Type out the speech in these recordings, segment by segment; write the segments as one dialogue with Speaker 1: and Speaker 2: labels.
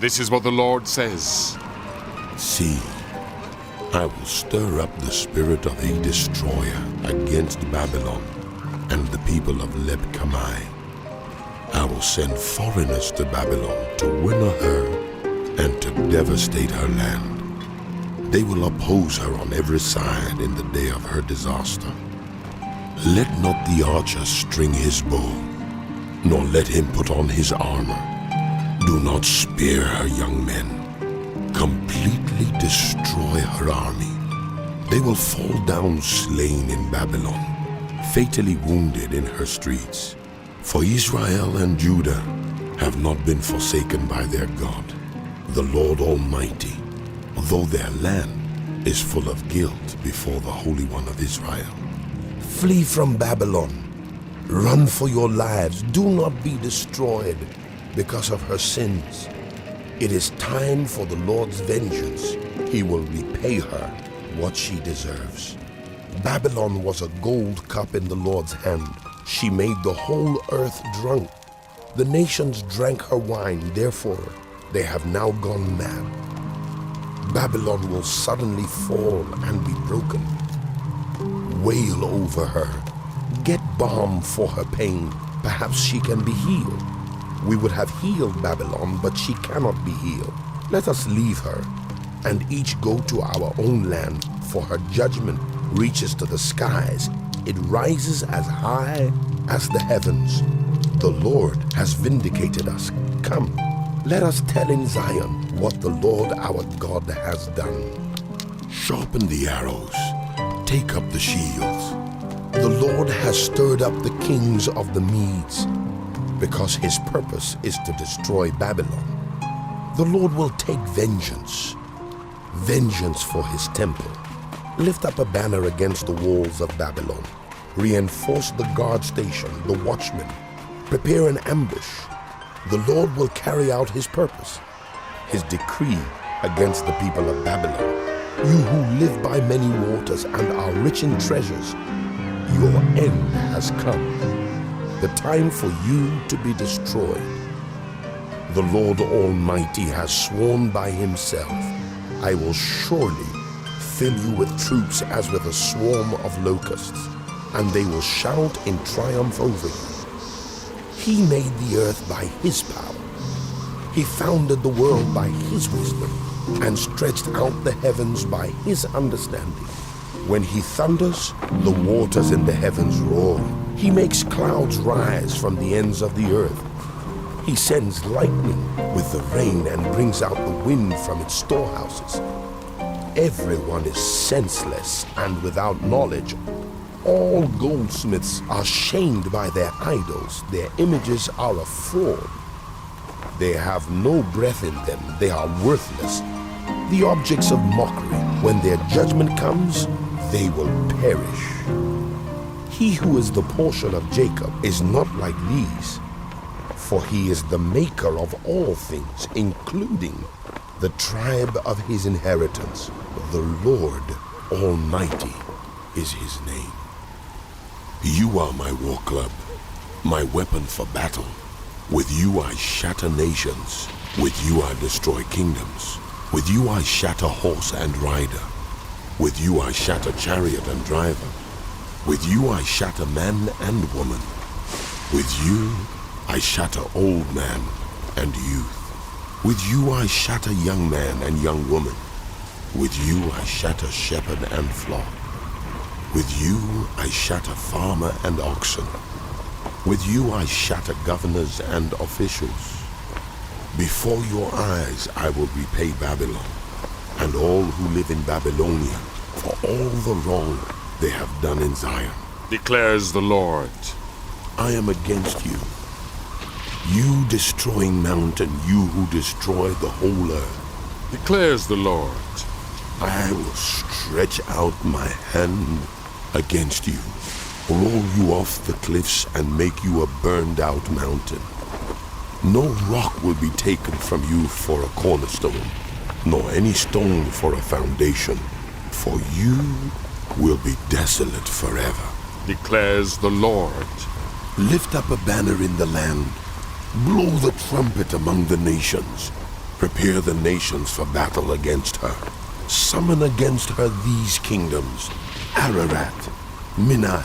Speaker 1: This is what the Lord says.
Speaker 2: See, I will stir up the spirit of a destroyer against Babylon and the people of Leb-Kamai. I will send foreigners to Babylon to winnow her and to devastate her land. They will oppose her on every side in the day of her disaster. Let not the archer string his bow, nor let him put on his armor. Do not spare her young men. Completely destroy her army. They will fall down slain in Babylon, fatally wounded in her streets. For Israel and Judah have not been forsaken by their God, the Lord Almighty, though their land is full of guilt before the Holy One of Israel. Flee from Babylon. Run for your lives. Do not be destroyed because of her sins. It is time for the Lord's vengeance. He will repay her what she deserves. Babylon was a gold cup in the Lord's hand. She made the whole earth drunk. The nations drank her wine, therefore they have now gone mad. Babylon will suddenly fall and be broken. Wail over her. Get balm for her pain. Perhaps she can be healed. We would have healed Babylon, but she cannot be healed. Let us leave her and each go to our own land, for her judgment reaches to the skies. It rises as high as the heavens. The Lord has vindicated us. Come, let us tell in Zion what the Lord our God has done. Sharpen the arrows, take up the shields. The Lord has stirred up the kings of the Medes, because his purpose is to destroy Babylon. The Lord will take vengeance for his temple. Lift up a banner against the walls of Babylon. Reinforce the guard station, the watchmen. Prepare an ambush. The Lord will carry out his purpose, his decree against the people of Babylon. You who live by many waters and are rich in treasures, your end has come. The time for you to be destroyed. The Lord Almighty has sworn by himself, I will surely fill you with troops as with a swarm of locusts, and they will shout in triumph over you. He made the earth by his power. He founded the world by his wisdom and stretched out the heavens by his understanding. When he thunders, the waters in the heavens roar. He makes clouds rise from the ends of the earth. He sends lightning with the rain and brings out the wind from its storehouses. Everyone is senseless and without knowledge. All goldsmiths are shamed by their idols. Their images are a fraud. They have no breath in them. They are worthless. The objects of mockery. When their judgment comes, they will perish. He who is the portion of Jacob is not like these, for he is the maker of all things, including the tribe of his inheritance. The Lord Almighty is his name. You are my war club, my weapon for battle. With you I shatter nations. With you I destroy kingdoms. With you I shatter horse and rider. With you I shatter chariot and driver. With you I shatter man and woman. With you I shatter old man and youth. With you I shatter young man and young woman. With you I shatter shepherd and flock. With you I shatter farmer and oxen. With you I shatter governors and officials. Before your eyes I will repay Babylon, and all who live in Babylonia, for all the wrong they have done in Zion.
Speaker 1: Declares the Lord.
Speaker 2: I am against you, you destroying mountain, you who destroy the whole earth.
Speaker 1: Declares the Lord.
Speaker 2: I will stretch out my hand against you, roll you off the cliffs and make you a burned out mountain. No rock will be taken from you for a cornerstone, nor any stone for a foundation, for you will be desolate forever.
Speaker 1: Declares the Lord.
Speaker 2: Lift up a banner in the land, blow the trumpet among the nations. Prepare the nations for battle against her. Summon against her these kingdoms, Ararat, Minai,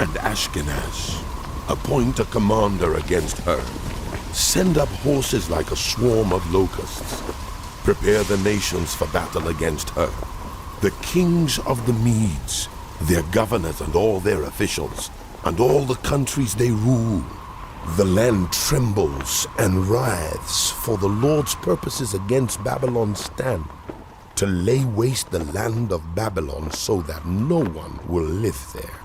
Speaker 2: and Ashkenaz. Appoint a commander against her. Send up horses like a swarm of locusts. Prepare the nations for battle against her. The kings of the Medes, their governors and all their officials, and all the countries they rule. The land trembles and writhes, for the Lord's purposes against Babylon stand, to lay waste the land of Babylon so that no one will live there.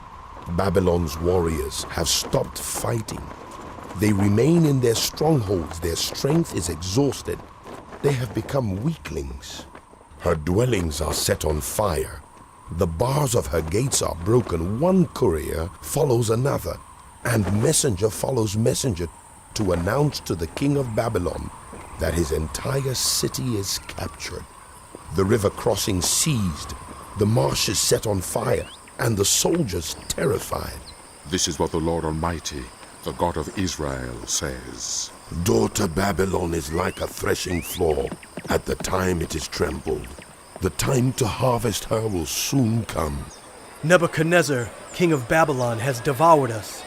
Speaker 2: Babylon's warriors have stopped fighting. They remain in their strongholds. Their strength is exhausted. They have become weaklings. Her dwellings are set on fire. The bars of her gates are broken. One courier follows another, and messenger follows messenger to announce to the king of Babylon that his entire city is captured. The river crossing seized, the marshes set on fire, and the soldiers terrified.
Speaker 1: This is what the Lord Almighty, the God of Israel, says.
Speaker 2: Daughter Babylon is like a threshing floor at the time it is trampled. The time to harvest her will soon come.
Speaker 3: Nebuchadnezzar, king of Babylon, has devoured us.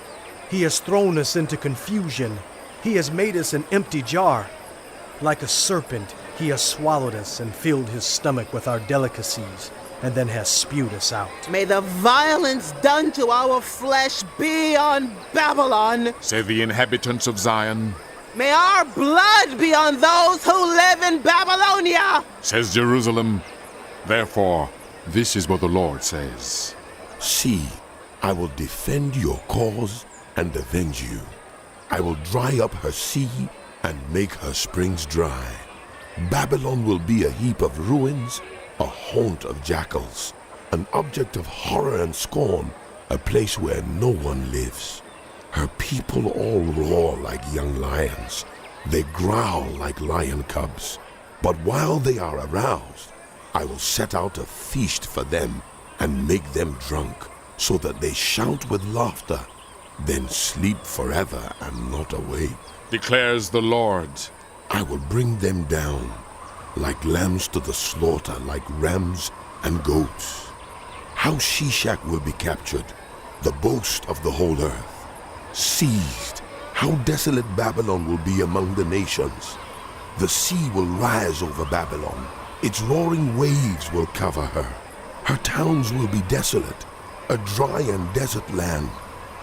Speaker 3: He has thrown us into confusion. He has made us an empty jar. Like a serpent, he has swallowed us and filled his stomach with our delicacies, and then has spewed us out.
Speaker 4: May the violence done to our flesh be on Babylon.
Speaker 1: Say the inhabitants of Zion,
Speaker 4: May our blood be on those who live in Babylonia.
Speaker 1: says Jerusalem. Therefore, this is what the Lord says.
Speaker 2: See, I will defend your cause and avenge you. I will dry up her sea and make her springs dry. Babylon will be a heap of ruins, a haunt of jackals, an object of horror and scorn, a place where no one lives. Her people all roar like young lions. They growl like lion cubs. But while they are aroused, I will set out a feast for them and make them drunk, so that they shout with laughter, then sleep forever and not awake.
Speaker 1: Declares the Lord.
Speaker 2: I will bring them down, like lambs to the slaughter, like rams and goats. How Shishak will be captured, the boast of the whole earth. Seized, how desolate Babylon will be among the nations. The sea will rise over Babylon. Its roaring waves will cover her. Her towns will be desolate, a dry and desert land,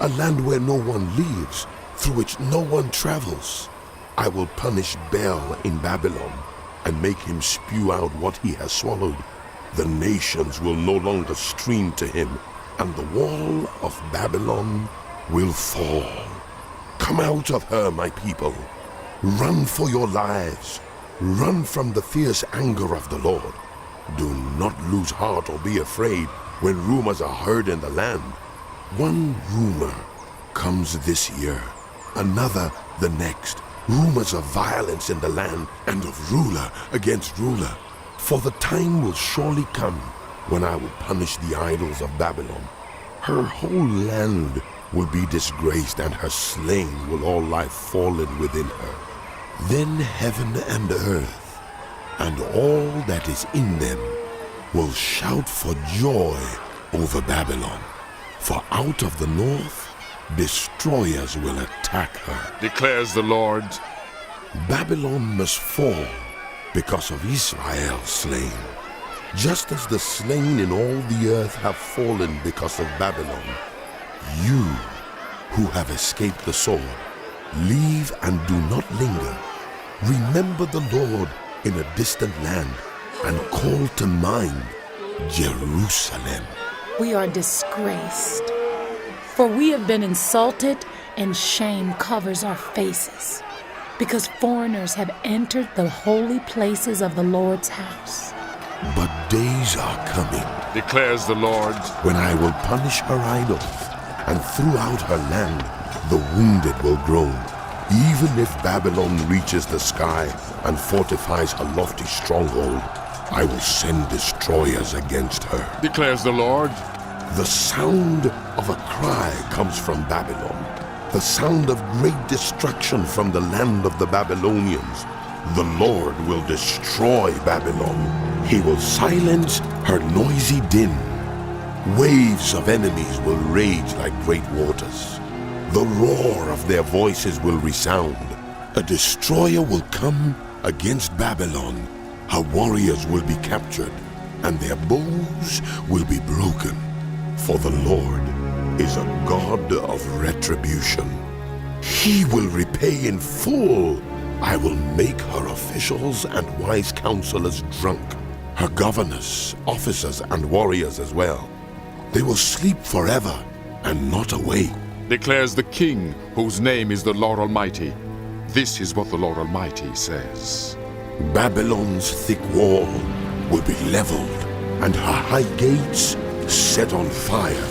Speaker 2: a land where no one lives, through which no one travels. I will punish Baal in Babylon and make him spew out what he has swallowed. The nations will no longer stream to him, and the wall of Babylon will fall. Come out of her, my people. Run for your lives. Run from the fierce anger of the Lord. Do not lose heart or be afraid when rumors are heard in the land. One rumor comes this year, another the next. Rumors of violence in the land and of ruler against ruler. For the time will surely come when I will punish the idols of Babylon. Her whole land will be disgraced, and her slain will all lie fallen within her. Then heaven and earth and all that is in them will shout for joy over Babylon. For out of the north, destroyers will attack her.
Speaker 1: Declares the Lord.
Speaker 2: Babylon must fall because of Israel slain, just as the slain in all the earth have fallen because of Babylon. You who have escaped the sword, leave and do not linger. Remember the Lord in a distant land and call to mind Jerusalem.
Speaker 5: We are disgraced, for we have been insulted, and shame covers our faces, because foreigners have entered the holy places of the Lord's house.
Speaker 2: But days are coming,
Speaker 1: Declares the Lord.
Speaker 2: when I will punish her idols, and throughout her land the wounded will groan. Even if Babylon reaches the sky and fortifies her lofty stronghold, I will send destroyers against her.
Speaker 1: Declares the Lord.
Speaker 2: The sound of a cry comes from Babylon, the sound of great destruction from the land of the Babylonians. The Lord will destroy Babylon. He will silence her noisy din. Waves of enemies will rage like great waters. The roar of their voices will resound. A destroyer will come against Babylon. Her warriors will be captured, and their bows will be broken. For the Lord is a God of retribution. He will repay in full. I will make her officials and wise counselors drunk, her governors, officers, and warriors as well. They will sleep forever and not awake.
Speaker 1: Declares the King, whose name is the Lord Almighty. This is what the Lord Almighty says.
Speaker 2: Babylon's thick wall will be leveled, and her high gates set on fire.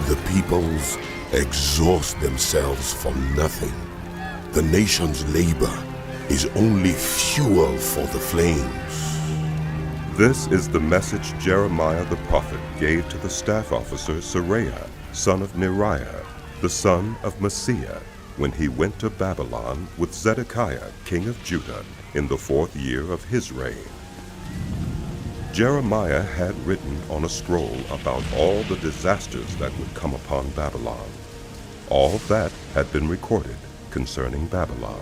Speaker 2: The peoples exhaust themselves for nothing. The nation's labor is only fuel for the flames.
Speaker 6: This is the message Jeremiah the prophet gave to the staff officer Seraiah, son of Neriah, the son of Maaseiah, when he went to Babylon with Zedekiah, king of Judah, in the 4th year of his reign. Jeremiah had written on a scroll about all the disasters that would come upon Babylon. All that had been recorded concerning Babylon.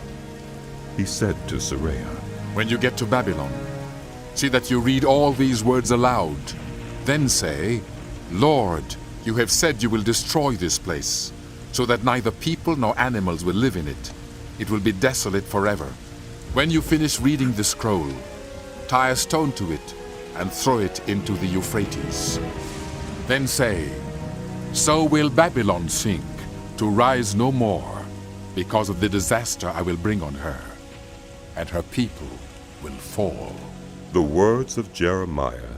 Speaker 6: He said to Seraiah,
Speaker 1: When you get to Babylon, see that you read all these words aloud. Then say, Lord, you have said you will destroy this place, so that neither people nor animals will live in it. It will be desolate forever. When you finish reading the scroll, tie a stone to it and throw it into the Euphrates. Then say, So will Babylon sink, to rise no more, because of the disaster I will bring on her, and her people will fall.
Speaker 6: The words of Jeremiah